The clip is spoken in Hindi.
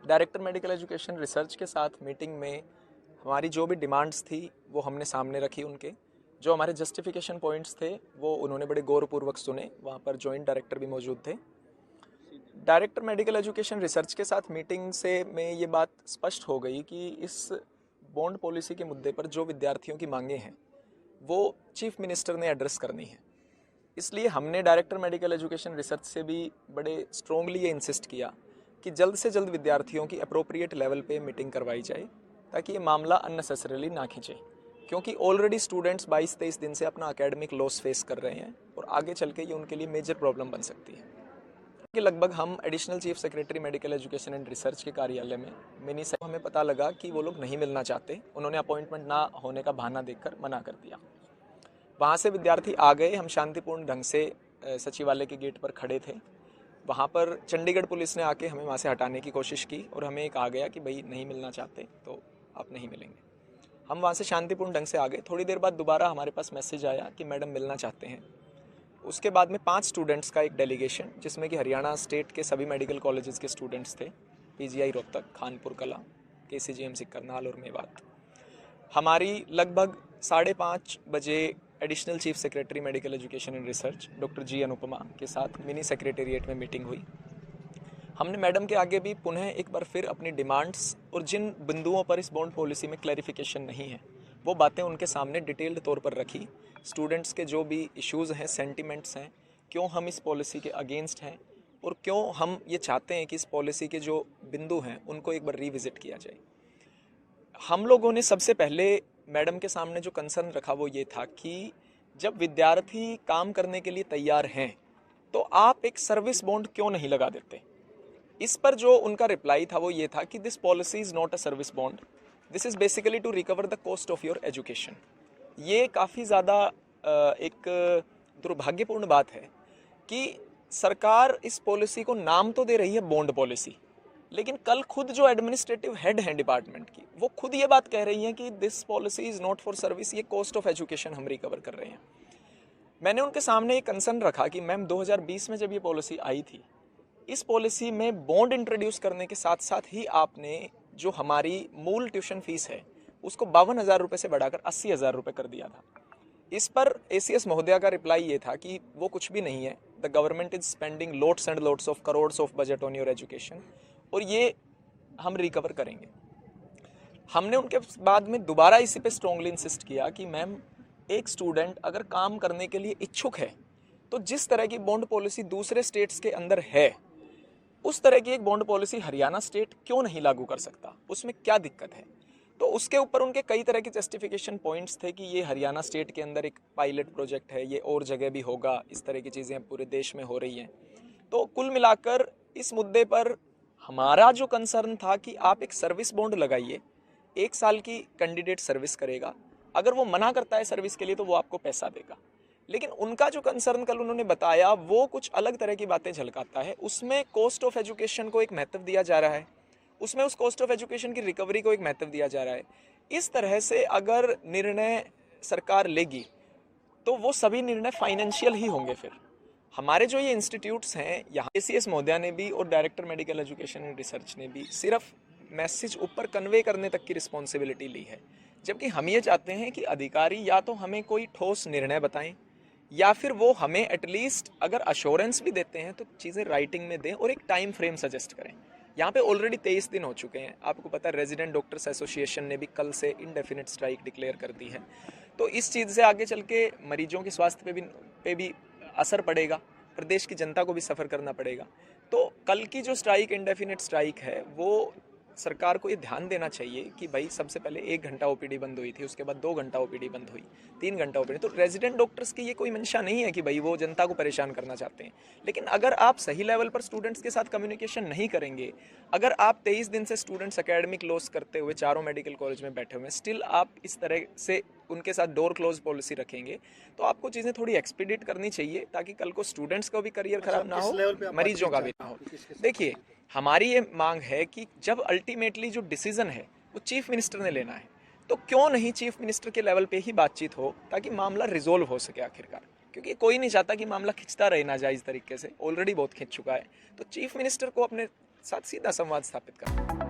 डायरेक्टर मेडिकल एजुकेशन रिसर्च के साथ मीटिंग में हमारी जो भी डिमांड्स थी वो हमने सामने रखी उनके। जो हमारे जस्टिफिकेशन पॉइंट्स थे वो उन्होंने बड़े गौरपूर्वक सुने। वहाँ पर जॉइंट डायरेक्टर भी मौजूद थे। डायरेक्टर मेडिकल एजुकेशन रिसर्च के साथ मीटिंग से में ये बात स्पष्ट हो गई कि इस बॉन्ड पॉलिसी के मुद्दे पर जो विद्यार्थियों की मांगें हैं वो चीफ मिनिस्टर ने एड्रेस करनी है। इसलिए हमने डायरेक्टर मेडिकल एजुकेशन रिसर्च से भी बड़े स्ट्रोंगली ये इंसिस्ट किया कि जल्द से जल्द विद्यार्थियों की अप्रोप्रिएट लेवल पे मीटिंग करवाई जाए ताकि ये मामला अननेसेसरीली ना खींचे, क्योंकि ऑलरेडी स्टूडेंट्स 22-23 दिन से अपना एकेडमिक लॉस फेस कर रहे हैं और आगे चल के ये उनके लिए मेजर प्रॉब्लम बन सकती है। कि लगभग हम additional chief secretary medical education and research के कार्यालय में मिनी से हमें पता लगा कि वो लोग नहीं मिलना चाहते। उन्होंने अपॉइंटमेंट ना होने का बहाना देकर मना कर दिया। वहाँ से विद्यार्थी आ गए। हम शांतिपूर्ण ढंग से सचिवालय के गेट पर खड़े थे। वहाँ पर चंडीगढ़ पुलिस ने आके हमें वहाँ से हटाने की कोशिश की और हमें एक आ गया कि भाई नहीं मिलना चाहते तो आप नहीं मिलेंगे। हम वहाँ से शांतिपूर्ण ढंग से आ गए। थोड़ी देर बाद दोबारा हमारे पास मैसेज आया कि मैडम मिलना चाहते हैं। उसके बाद में 5 स्टूडेंट्स का एक डेलीगेशन, जिसमें कि हरियाणा स्टेट के सभी मेडिकल कॉलेजेस के स्टूडेंट्स थे, पीजीआई रोहतक, खानपुर कला, केसीजीएमसी करनाल और मेवात। हमारी लगभग 5:30 बजे additional chief secretary medical education and research doctor G Anupama के साथ मिनी सेक्रेटेरिएट में मीटिंग हुई। हमने मैडम के आगे भी पुनः एक बार फिर अपनी डिमांड्स और जिन बिंदुओं पर इस बॉन्ड पॉलिसी में क्लैरिफिकेशन नहीं है वो बातें उनके सामने डिटेल्ड तौर पर रखी। स्टूडेंट्स के जो भी इश्यूज़ हैं, सेंटिमेंट्स हैं, क्यों हम इस पॉलिसी के अगेंस्ट हैं और क्यों हम ये चाहते हैं कि इस पॉलिसी के जो बिंदु हैं उनको एक बार रिविज़िट किया जाए। हम लोगों ने सबसे पहले मैडम के सामने जो कंसर्न रखा वो ये था कि जब विद्यार्थी काम करने के लिए तैयार हैं तो आप एक सर्विस बॉन्ड क्यों नहीं लगा देते। इस पर जो उनका रिप्लाई था वो ये था कि this policy is not a service bond, this is basically to recover the cost of your education. ये काफ़ी ज़्यादा एक दुर्भाग्यपूर्ण बात है कि सरकार इस पॉलिसी को नाम तो दे रही है बॉन्ड पॉलिसी, लेकिन कल खुद जो एडमिनिस्ट्रेटिव हेड हैं डिपार्टमेंट की वो खुद ये बात कह रही हैं कि this policy is not for service, ये कॉस्ट ऑफ एजुकेशन हम रिकवर कर रहे हैं। मैंने उनके सामने एक कंसर्न रखा कि मैम 2020 में जब ये पॉलिसी आई थी, इस पॉलिसी में बॉन्ड इंट्रोड्यूस करने के साथ साथ ही आपने जो हमारी मूल ट्यूशन फीस है उसको 52,000 रुपये से बढ़ाकर 80,000 रुपये कर दिया था। इस पर एसीएस महोदया का रिप्लाई ये था कि वो कुछ भी नहीं है, the government is spending loads and loads of crores of budget on your education और ये हम रिकवर करेंगे। हमने उनके बाद में दोबारा इसी पे स्ट्रांगली इंसिस्ट किया कि मैम एक स्टूडेंट अगर काम करने के लिए इच्छुक है तो जिस तरह की बॉन्ड पॉलिसी दूसरे स्टेट्स के अंदर है उस तरह की एक बॉन्ड पॉलिसी हरियाणा स्टेट क्यों नहीं लागू कर सकता, उसमें क्या दिक्कत है। तो उसके ऊपर उनके कई तरह के जस्टिफिकेशन पॉइंट्स थे कि ये हरियाणा स्टेट के अंदर एक पायलट प्रोजेक्ट है, ये और जगह भी होगा, इस तरह की चीज़ें पूरे देश में हो रही हैं। तो कुल मिलाकर इस मुद्दे पर हमारा जो कंसर्न था कि आप एक सर्विस बॉन्ड लगाइए, 1 साल की कैंडिडेट सर्विस करेगा, अगर वो मना करता है सर्विस के लिए तो वो आपको पैसा देगा। लेकिन उनका जो कंसर्न कल उन्होंने बताया वो कुछ अलग तरह की बातें झलकाता है। उसमें कॉस्ट ऑफ एजुकेशन को एक महत्व दिया जा रहा है, उसमें उस कॉस्ट ऑफ एजुकेशन की रिकवरी को एक महत्व दिया जा रहा है। इस तरह से अगर निर्णय सरकार लेगी तो वो सभी निर्णय फाइनेंशियल ही होंगे। फिर हमारे जो ये इंस्टीट्यूट्स हैं यहाँ एसीएस महोदया ने भी और director medical education and research ने भी सिर्फ मैसेज ऊपर कन्वे करने तक की रिस्पॉन्सिबिलिटी ली है, जबकि हम ये चाहते हैं कि अधिकारी या तो हमें कोई ठोस निर्णय बताएं या फिर वो हमें एटलीस्ट अगर अश्योरेंस भी देते हैं तो चीज़ें राइटिंग में दें और एक टाइम फ्रेम सजेस्ट करें। यहाँ पे ऑलरेडी 23 दिन हो चुके हैं। आपको पता है रेजिडेंट डॉक्टर्स एसोसिएशन ने भी कल से इंडेफिनिट स्ट्राइक डिक्लेयर कर दी है। तो इस चीज़ से आगे चल के मरीजों के स्वास्थ्य पे भी असर पड़ेगा, प्रदेश की जनता को भी सफ़र करना पड़ेगा। तो कल की जो स्ट्राइक इंडेफिनिट स्ट्राइक है वो सरकार को ये ध्यान देना चाहिए कि भाई सबसे पहले 1 घंटा ओपीडी बंद हुई थी, उसके बाद 2 घंटा ओपीडी बंद हुई, 3 घंटा ओपीडी। तो रेजिडेंट डॉक्टर्स की ये कोई मंशा नहीं है कि भाई वो जनता को परेशान करना चाहते हैं, लेकिन अगर आप सही लेवल पर स्टूडेंट्स के साथ कम्युनिकेशन नहीं करेंगे, अगर आप 23 दिन से स्टूडेंट्स एकेडमिक लॉस करते हुए चारों मेडिकल कॉलेज में बैठे हुए स्टिल आप इस तरह से उनके साथ डोर क्लोज पॉलिसी रखेंगे तो आपको चीज़ें थोड़ी एक्सपीडिट करनी चाहिए ताकि कल को स्टूडेंट्स का भी करियर खराब ना हो, मरीजों का भी ना हो। देखिए हमारी ये मांग है कि जब अल्टीमेटली जो डिसीजन है वो चीफ मिनिस्टर ने लेना है तो क्यों नहीं चीफ मिनिस्टर के लेवल पे ही बातचीत हो ताकि मामला रिजोल्व हो सके आखिरकार, क्योंकि कोई नहीं चाहता कि मामला खिंचता रहे नाजायज़ तरीके से, ऑलरेडी बहुत खिंच चुका है। तो चीफ मिनिस्टर को अपने साथ सीधा संवाद स्थापित करना।